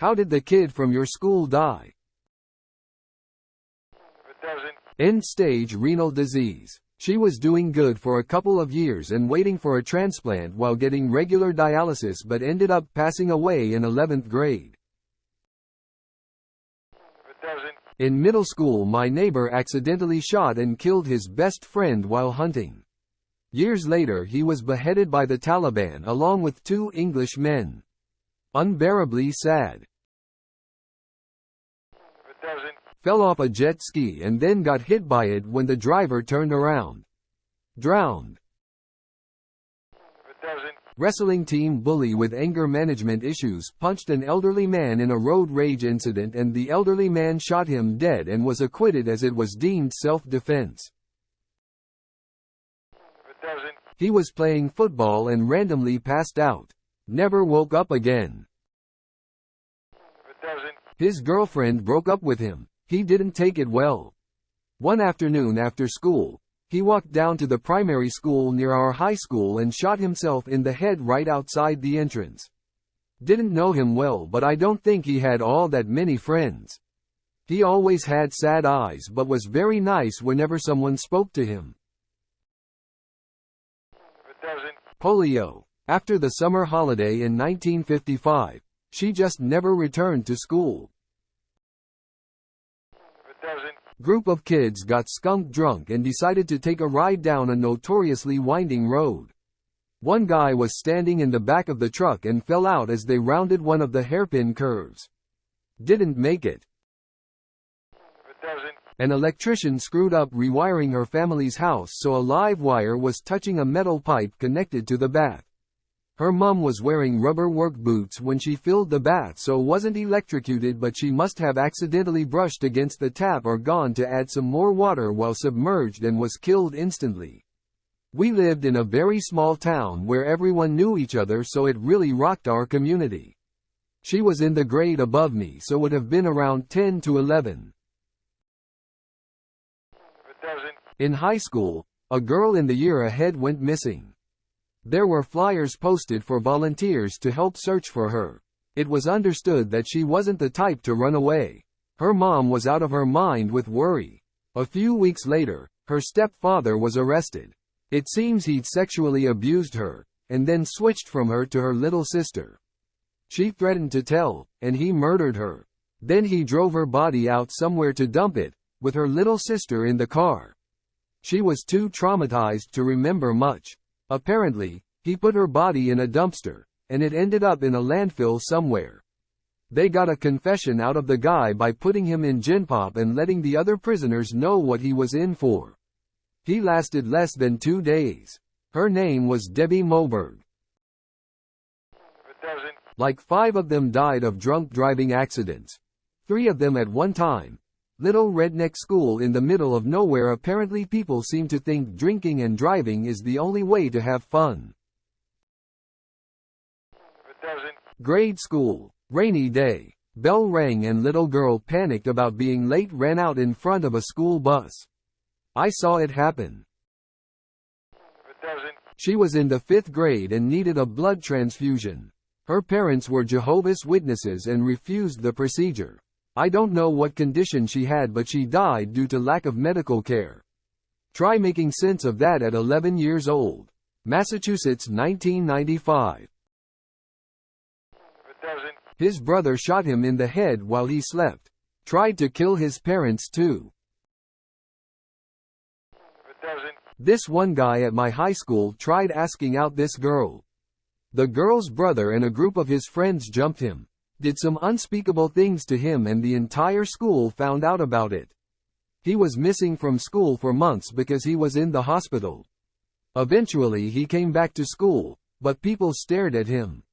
How did the kid from your school die? It doesn't. End-stage renal disease. She was doing good for a couple of years and waiting for a transplant while getting regular dialysis but ended up passing away in 11th grade. It doesn't. In middle school, my neighbor accidentally shot and killed his best friend while hunting. Years later, he was beheaded by the Taliban along with 2 English men. Unbearably sad. It doesn't. Fell off a jet ski and then got hit by it when the driver turned around. Drowned. It doesn't. Wrestling team bully with anger management issues punched an elderly man in a road rage incident and the elderly man shot him dead and was acquitted as it was deemed self-defense. It doesn't. He was playing football and randomly passed out. Never woke up again. It doesn't. His girlfriend broke up with him. He didn't take it well. One afternoon after school, he walked down to the primary school near our high school and shot himself in the head right outside the entrance. Didn't know him well, but I don't think he had all that many friends. He always had sad eyes but was very nice whenever someone spoke to him. It doesn't. Polio. After the summer holiday in 1955, she just never returned to school. It doesn't. Group of kids got skunk drunk and decided to take a ride down a notoriously winding road. One guy was standing in the back of the truck and fell out as they rounded one of the hairpin curves. Didn't make it. It doesn't. An electrician screwed up rewiring her family's house so a live wire was touching a metal pipe connected to the bath. Her mum was wearing rubber work boots when she filled the bath so wasn't electrocuted, but she must have accidentally brushed against the tap or gone to add some more water while submerged and was killed instantly. We lived in a very small town where everyone knew each other, so it really rocked our community. She was in the grade above me, so would have been around 10 to 11. It doesn't. In high school, a girl in the year ahead went missing. There were flyers posted for volunteers to help search for her. It was understood that she wasn't the type to run away. Her mom was out of her mind with worry. A few weeks later, her stepfather was arrested. It seems he'd sexually abused her, and then switched from her to her little sister. She threatened to tell, and he murdered her. Then he drove her body out somewhere to dump it, with her little sister in the car. She was too traumatized to remember much. Apparently, he put her body in a dumpster, and it ended up in a landfill somewhere. They got a confession out of the guy by putting him in Genpop and letting the other prisoners know what he was in for. He lasted less than 2 days. Her name was Debbie Moberg. It doesn't. Like 5 of them died of drunk driving accidents. 3 of them at one time. Little redneck school in the middle of nowhere. Apparently people seem to think drinking and driving is the only way to have fun. It doesn't. Grade school. Rainy day. Bell rang and little girl panicked about being late, ran out in front of a school bus. I saw it happen. It doesn't. She was in the 5th grade and needed a blood transfusion. Her parents were Jehovah's Witnesses and refused the procedure. I don't know what condition she had, but she died due to lack of medical care. Try making sense of that at 11 years old. Massachusetts, 1995. It doesn't. His brother shot him in the head while he slept. Tried to kill his parents too. It doesn't. This one guy at my high school tried asking out this girl. The girl's brother and a group of his friends jumped him. Did some unspeakable things to him and the entire school found out about it. He was missing from school for months because he was in the hospital. Eventually he came back to school, but people stared at him.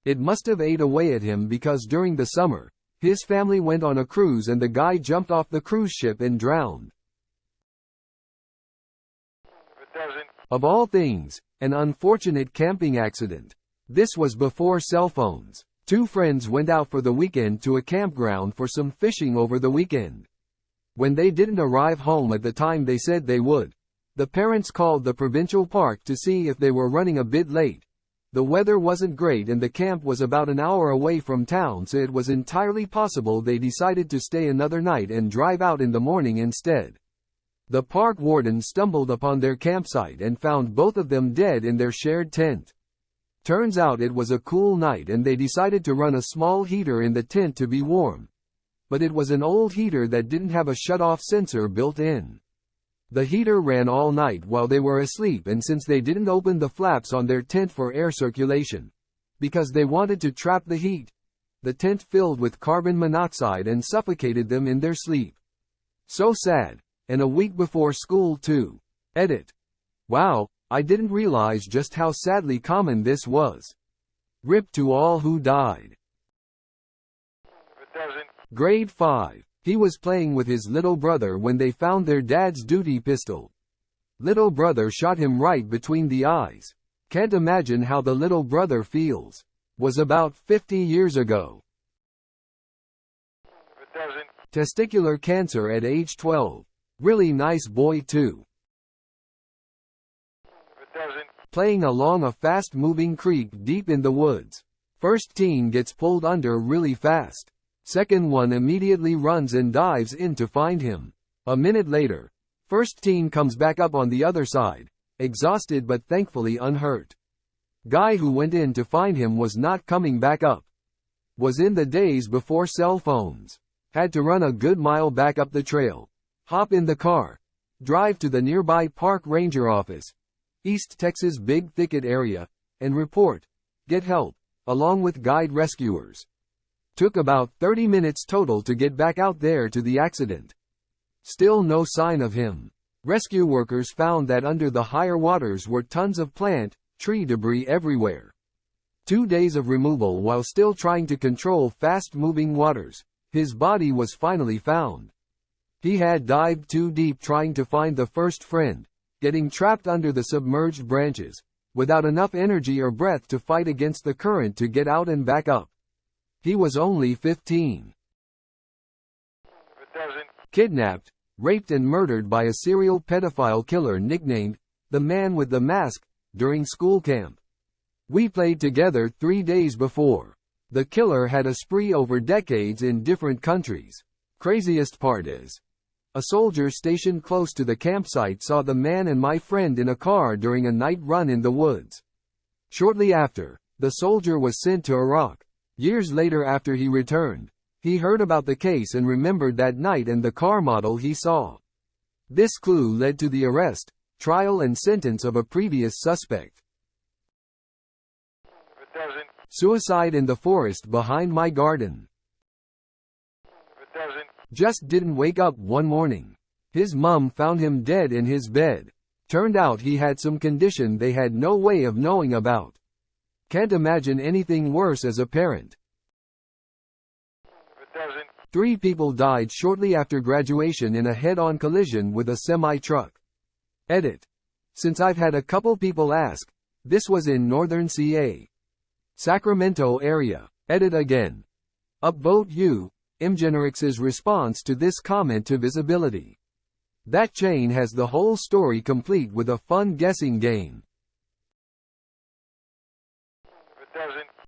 It must have ate away at him because during the summer, his family went on a cruise and the guy jumped off the cruise ship and drowned. It doesn't. Of all things, an unfortunate camping accident. This was before cell phones. 2 friends went out for the weekend to a campground for some fishing over the weekend. When they didn't arrive home at the time they said they would, the parents called the provincial park to see if they were running a bit late. The weather wasn't great and the camp was about an hour away from town, so it was entirely possible they decided to stay another night and drive out in the morning instead. The park warden stumbled upon their campsite and found both of them dead in their shared tent. Turns out it was a cool night and they decided to run a small heater in the tent to be warm. But it was an old heater that didn't have a shut-off sensor built in. The heater ran all night while they were asleep, and since they didn't open the flaps on their tent for air circulation, because they wanted to trap the heat, the tent filled with carbon monoxide and suffocated them in their sleep. So sad. And a week before school too. Edit. Wow, I didn't realize just how sadly common this was. RIP to all who died. Grade 5. He was playing with his little brother when they found their dad's duty pistol. Little brother shot him right between the eyes. Can't imagine how the little brother feels. Was about 50 years ago. Testicular cancer at age 12. Really nice boy too. Playing along a fast-moving creek deep in the woods. First teen gets pulled under really fast. Second one immediately runs and dives in to find him. A minute later, first teen comes back up on the other side, exhausted but thankfully unhurt. Guy who went in to find him was not coming back up. Was in the days before cell phones. Had to run a good mile back up the trail. Hop in the car. Drive to the nearby park ranger office, East Texas Big Thicket area, and report. Get help, along with guide rescuers. Took about 30 minutes total to get back out there to the accident. Still no sign of him. Rescue workers found that under the higher waters were tons of plant, tree debris everywhere. 2 days of removal while still trying to control fast-moving waters. His body was finally found. He had dived too deep trying to find the first friend, getting trapped under the submerged branches, without enough energy or breath to fight against the current to get out and back up. He was only 15. Kidnapped, raped and murdered by a serial pedophile killer nicknamed the Man with the Mask during school camp. We played together 3 days before. The killer had a spree over decades in different countries. Craziest part is, a soldier stationed close to the campsite saw the man and my friend in a car during a night run in the woods. Shortly after, the soldier was sent to Iraq. Years later after he returned, he heard about the case and remembered that night and the car model he saw. This clue led to the arrest, trial and sentence of a previous suspect. Suicide in the forest behind my garden. Just didn't wake up one morning. His mom found him dead in his bed. Turned out he had some condition they had no way of knowing about. Can't imagine anything worse as a parent. 3 people died shortly after graduation in a head-on collision with a semi-truck. Edit. Since I've had a couple people ask, this was in northern CA. Sacramento area. Edit again. Upvote you. Mgenerix's response to this comment to visibility. That chain has the whole story complete with a fun guessing game.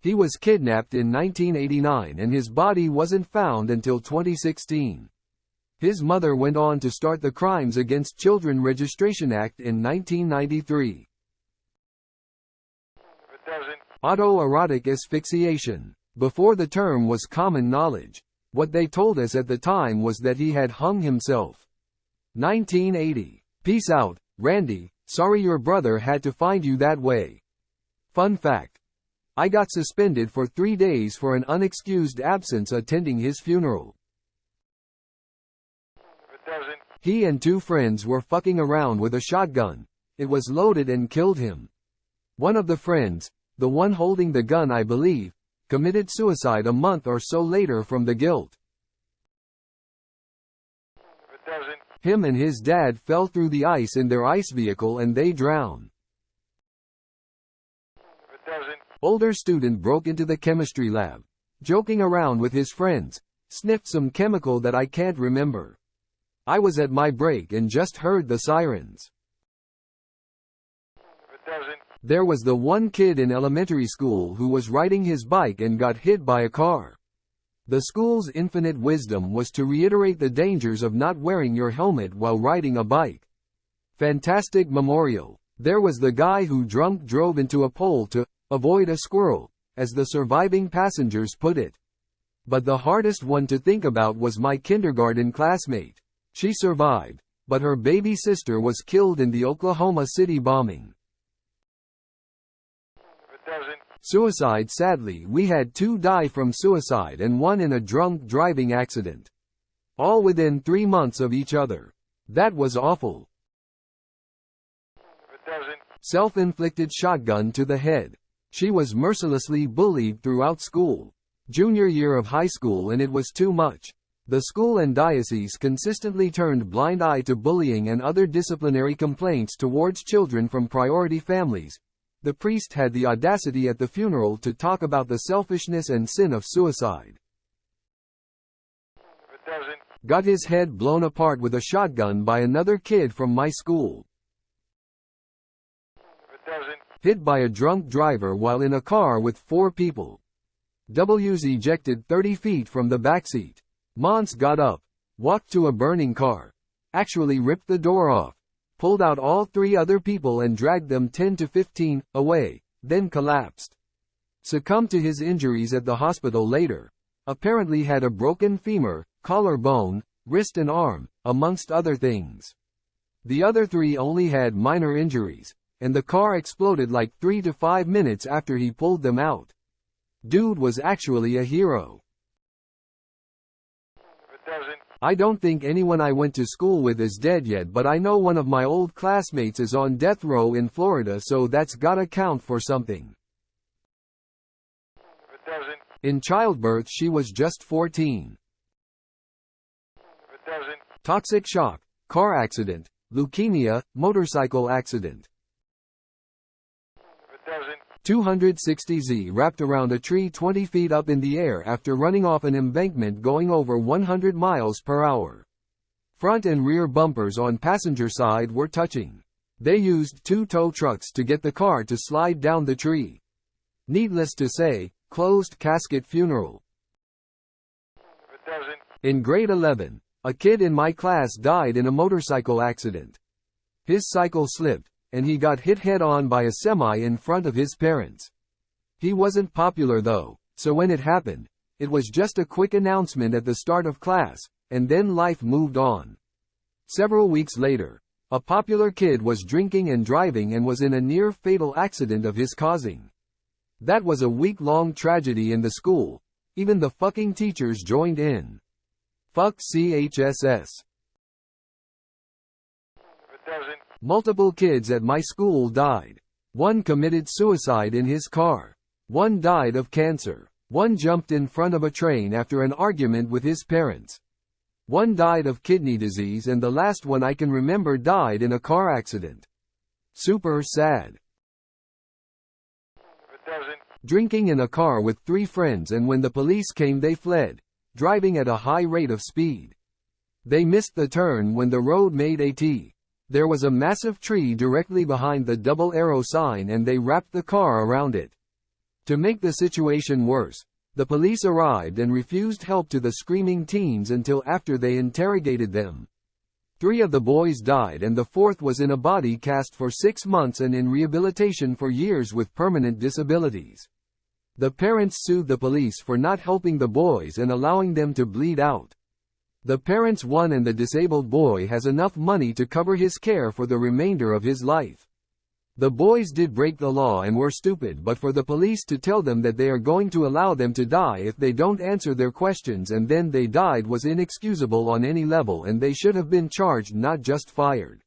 He was kidnapped in 1989 and his body wasn't found until 2016. His mother went on to start the Crimes Against Children Registration Act in 1993. Autoerotic asphyxiation. Before the term was common knowledge, what they told us at the time was that he had hung himself. 1980. Peace out, Randy, sorry your brother had to find you that way. Fun fact. I got suspended for 3 days for an unexcused absence attending his funeral. He and 2 friends were fucking around with a shotgun. It was loaded and killed him. One of the friends, the one holding the gun I believe, committed suicide a month or so later from the guilt. Him and his dad fell through the ice in their ice vehicle and they drowned. Older student broke into the chemistry lab, joking around with his friends, sniffed some chemical that I can't remember. I was at my break and just heard the sirens. There was the one kid in elementary school who was riding his bike and got hit by a car. The school's infinite wisdom was to reiterate the dangers of not wearing your helmet while riding a bike. Fantastic memorial. There was the guy who drunk drove into a pole to avoid a squirrel, as the surviving passengers put it. But the hardest one to think about was my kindergarten classmate. She survived, but her baby sister was killed in the Oklahoma City bombing. Suicide. Sadly, we had 2 die from suicide and 1 in a drunk driving accident. All within 3 months of each other. That was awful. Self-inflicted shotgun to the head. She was mercilessly bullied throughout school. Junior year of high school, and it was too much. The school and diocese consistently turned blind eye to bullying and other disciplinary complaints towards children from priority families. The priest had the audacity at the funeral to talk about the selfishness and sin of suicide. Got his head blown apart with a shotgun by another kid from my school. Hit by a drunk driver while in a car with 4 people. W's ejected 30 feet from the backseat. Mons got up, walked to a burning car, actually ripped the door off, pulled out all 3 other people and dragged them 10 to 15 away, then collapsed. Succumbed to his injuries at the hospital later. Apparently had a broken femur, collarbone, wrist and arm, amongst other things. The other 3 only had minor injuries, and the car exploded like 3 to 5 minutes after he pulled them out. Dude was actually a hero. I don't think anyone I went to school with is dead yet, but I know one of my old classmates is on death row in Florida, so that's gotta count for something. In childbirth she was just 14. Toxic shock, car accident, leukemia, motorcycle accident. 260Z wrapped around a tree 20 feet up in the air after running off an embankment going over 100 miles per hour. Front and rear bumpers on passenger side were touching. They used 2 tow trucks to get the car to slide down the tree. Needless to say, closed casket funeral. In grade 11, a kid in my class died in a motorcycle accident. His cycle slipped, and he got hit head-on by a semi in front of his parents. He wasn't popular though, so when it happened, it was just a quick announcement at the start of class, and then life moved on. Several weeks later, a popular kid was drinking and driving and was in a near-fatal accident of his causing. That was a week-long tragedy in the school. Even the fucking teachers joined in. Fuck CHSS. Multiple kids at my school died. 1 committed suicide in his car. 1 died of cancer. 1 jumped in front of a train after an argument with his parents. 1 died of kidney disease, and the last one I can remember died in a car accident. Super sad. Drinking in a car with 3 friends, and when the police came they fled, driving at a high rate of speed. They missed the turn when the road made a T. There was a massive tree directly behind the double arrow sign and they wrapped the car around it. To make the situation worse, the police arrived and refused help to the screaming teens until after they interrogated them. 3 of the boys died and the 4th was in a body cast for 6 months and in rehabilitation for years with permanent disabilities. The parents sued the police for not helping the boys and allowing them to bleed out. The parents won and the disabled boy has enough money to cover his care for the remainder of his life. The boys did break the law and were stupid, but for the police to tell them that they are going to allow them to die if they don't answer their questions and then they died was inexcusable on any level, and they should have been charged, not just fired.